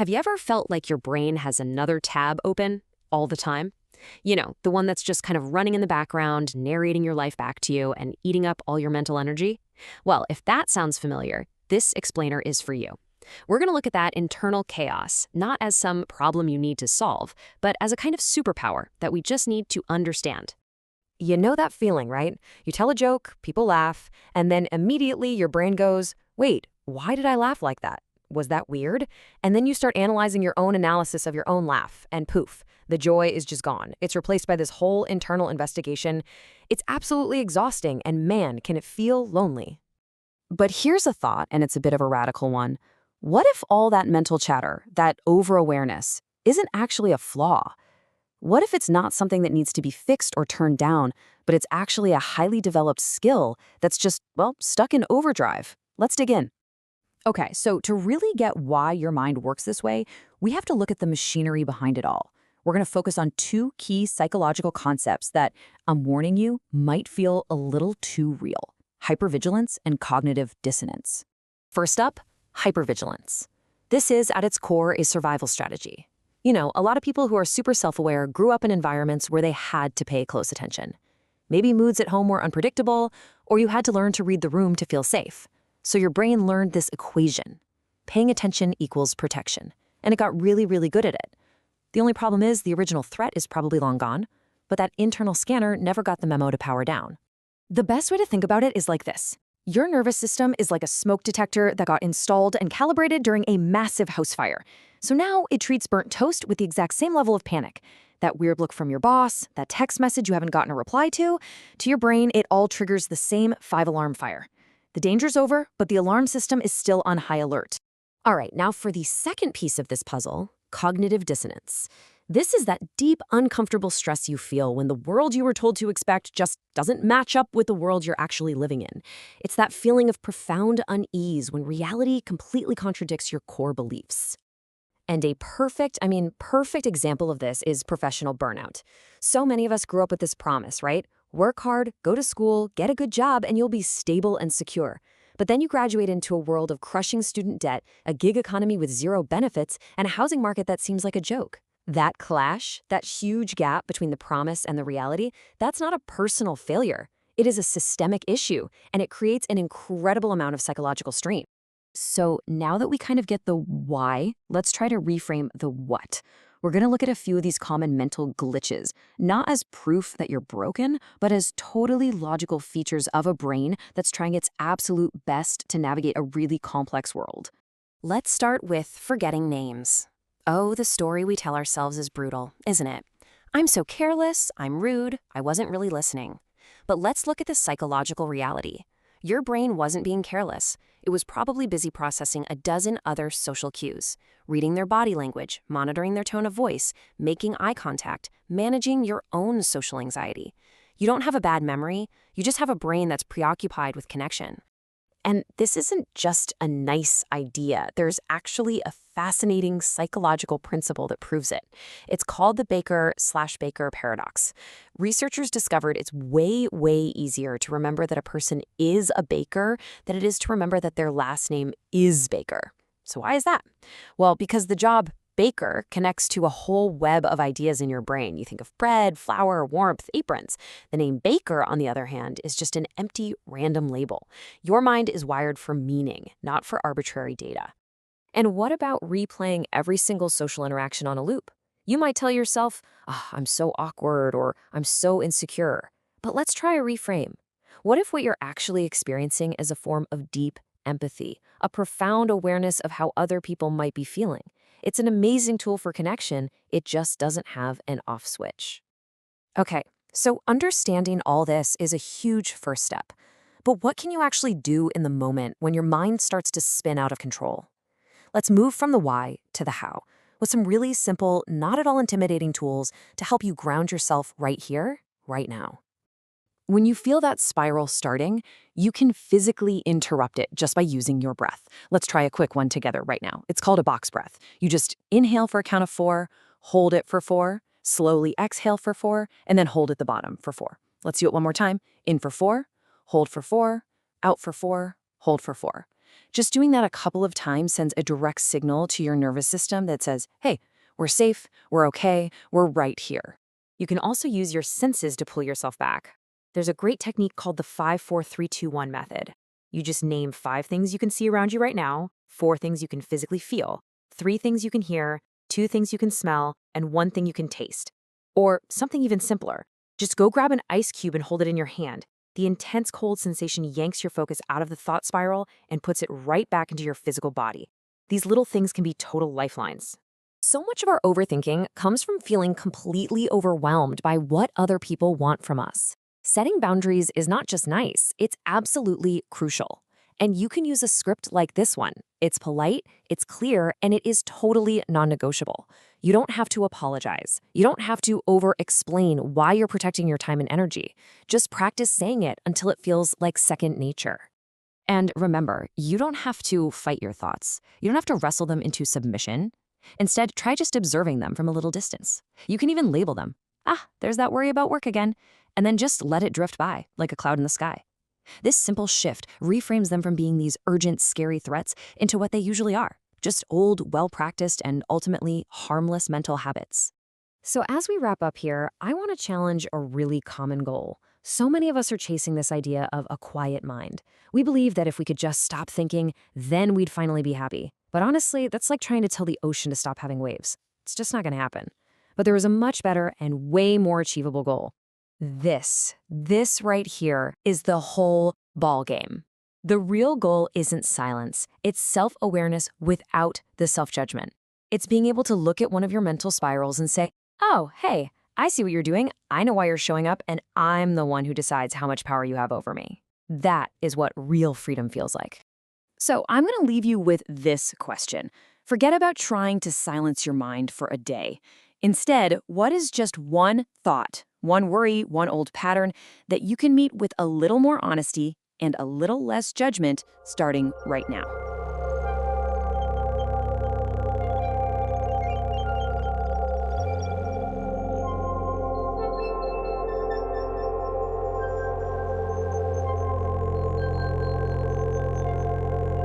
Have you ever felt like your brain has another tab open all the time? You know, the one that's just kind of running in the background, narrating your life back to you and eating up all your mental energy? Well, if that sounds familiar, this explainer is for you. We're going to look at that internal chaos, not as some problem you need to solve, but as a kind of superpower that we just need to understand. You know that feeling, right? You tell a joke, people laugh, and then immediately your brain goes, wait, why did I laugh like that? Was that weird? And then you start analyzing your own analysis of your own laugh, and poof, the joy is just gone. It's replaced by this whole internal investigation. It's absolutely exhausting, and man, can it feel lonely. But here's a thought, and it's a bit of a radical one. What if all that mental chatter, that over-awareness, isn't actually a flaw? What if it's not something that needs to be fixed or turned down, but it's actually a highly developed skill that's just, well, stuck in overdrive? Let's dig in. Okay, so to really get why your mind works this way, we have to look at the machinery behind it all. We're going to focus on two key psychological concepts that, I'm warning you, might feel a little too real: hypervigilance and cognitive dissonance. First up, hypervigilance. This is, at its core, a survival strategy. You know, a lot of people who are super self-aware grew up in environments where they had to pay close attention. Maybe moods at home were unpredictable, or you had to learn to read the room to feel safe. So your brain learned this equation. Paying attention equals protection. And it got really, really good at it. The only problem is the original threat is probably long gone, but that internal scanner never got the memo to power down. The best way to think about it is like this. Your nervous system is like a smoke detector that got installed and calibrated during a massive house fire. So now it treats burnt toast with the exact same level of panic. That weird look from your boss, that text message you haven't gotten a reply to your brain, it all triggers the same 5-alarm fire. The danger's over, but the alarm system is still on high alert. All right, now for the second piece of this puzzle, cognitive dissonance. This is that deep, uncomfortable stress you feel when the world you were told to expect just doesn't match up with the world you're actually living in. It's that feeling of profound unease when reality completely contradicts your core beliefs. And a perfect example of this is professional burnout. So many of us grew up with this promise, right? Work hard, go to school, get a good job, and you'll be stable and secure. But then you graduate into a world of crushing student debt, a gig economy with zero benefits, and a housing market that seems like a joke. That clash, that huge gap between the promise and the reality, that's not a personal failure. It is a systemic issue, and it creates an incredible amount of psychological strain. So now that we kind of get the why, let's try to reframe the what. We're going to look at a few of these common mental glitches, not as proof that you're broken, but as totally logical features of a brain that's trying its absolute best to navigate a really complex world. Let's start with forgetting names. Oh, the story we tell ourselves is brutal, isn't it? I'm so careless, I'm rude, I wasn't really listening. But let's look at the psychological reality. Your brain wasn't being careless. It was probably busy processing a dozen other social cues, reading their body language, monitoring their tone of voice, making eye contact, managing your own social anxiety. You don't have a bad memory, you just have a brain that's preoccupied with connection. And this isn't just a nice idea. There's actually a fascinating psychological principle that proves it. It's called the Baker/Baker paradox. Researchers discovered it's way, way easier to remember that a person is a baker than it is to remember that their last name is Baker. So why is that? Well, because the job baker connects to a whole web of ideas in your brain. You think of bread, flour, warmth, aprons. The name baker, on the other hand, is just an empty, random label. Your mind is wired for meaning, not for arbitrary data. And what about replaying every single social interaction on a loop? You might tell yourself, I'm so awkward, or I'm so insecure. But let's try a reframe. What if what you're actually experiencing is a form of deep empathy, a profound awareness of how other people might be feeling? It's an amazing tool for connection, it just doesn't have an off switch. Okay, so understanding all this is a huge first step. But what can you actually do in the moment when your mind starts to spin out of control? Let's move from the why to the how, with some really simple, not at all intimidating tools to help you ground yourself right here, right now. When you feel that spiral starting, you can physically interrupt it just by using your breath. Let's try a quick one together right now. It's called a box breath. You just inhale for a count of 4, hold it for 4, slowly exhale for 4, and then hold at the bottom for 4. Let's do it one more time. In for 4, hold for 4, out for 4, hold for 4. Just doing that a couple of times sends a direct signal to your nervous system that says, hey, we're safe, we're okay, we're right here. You can also use your senses to pull yourself back. There's a great technique called the 5-4-3-2-1 method. You just name 5 things you can see around you right now, 4 things you can physically feel, 3 things you can hear, 2 things you can smell, and 1 thing you can taste. Or something even simpler. Just go grab an ice cube and hold it in your hand. The intense cold sensation yanks your focus out of the thought spiral and puts it right back into your physical body. These little things can be total lifelines. So much of our overthinking comes from feeling completely overwhelmed by what other people want from us. Setting boundaries is not just nice, it's absolutely crucial. And you can use a script like this one. It's polite, it's clear, and it is totally non-negotiable. You don't have to apologize. You don't have to over-explain why you're protecting your time and energy. Just practice saying it until it feels like second nature. And remember, you don't have to fight your thoughts. You don't have to wrestle them into submission. Instead, try just observing them from a little distance. You can even label them. Ah, there's that worry about work again. And then just let it drift by, like a cloud in the sky. This simple shift reframes them from being these urgent, scary threats into what they usually are. Just old, well-practiced, and ultimately harmless mental habits. So as we wrap up here, I want to challenge a really common goal. So many of us are chasing this idea of a quiet mind. We believe that if we could just stop thinking, then we'd finally be happy. But honestly, that's like trying to tell the ocean to stop having waves. It's just not going to happen. But there is a much better and way more achievable goal. This right here is the whole ball game. The real goal isn't silence. It's self-awareness without the self-judgment. It's being able to look at one of your mental spirals and say, oh, hey, I see what you're doing. I know why you're showing up, and I'm the one who decides how much power you have over me. That is what real freedom feels like. So I'm going to leave you with this question. Forget about trying to silence your mind for a day. Instead, what is just one thought, one worry, one old pattern that you can meet with a little more honesty and a little less judgment starting right now?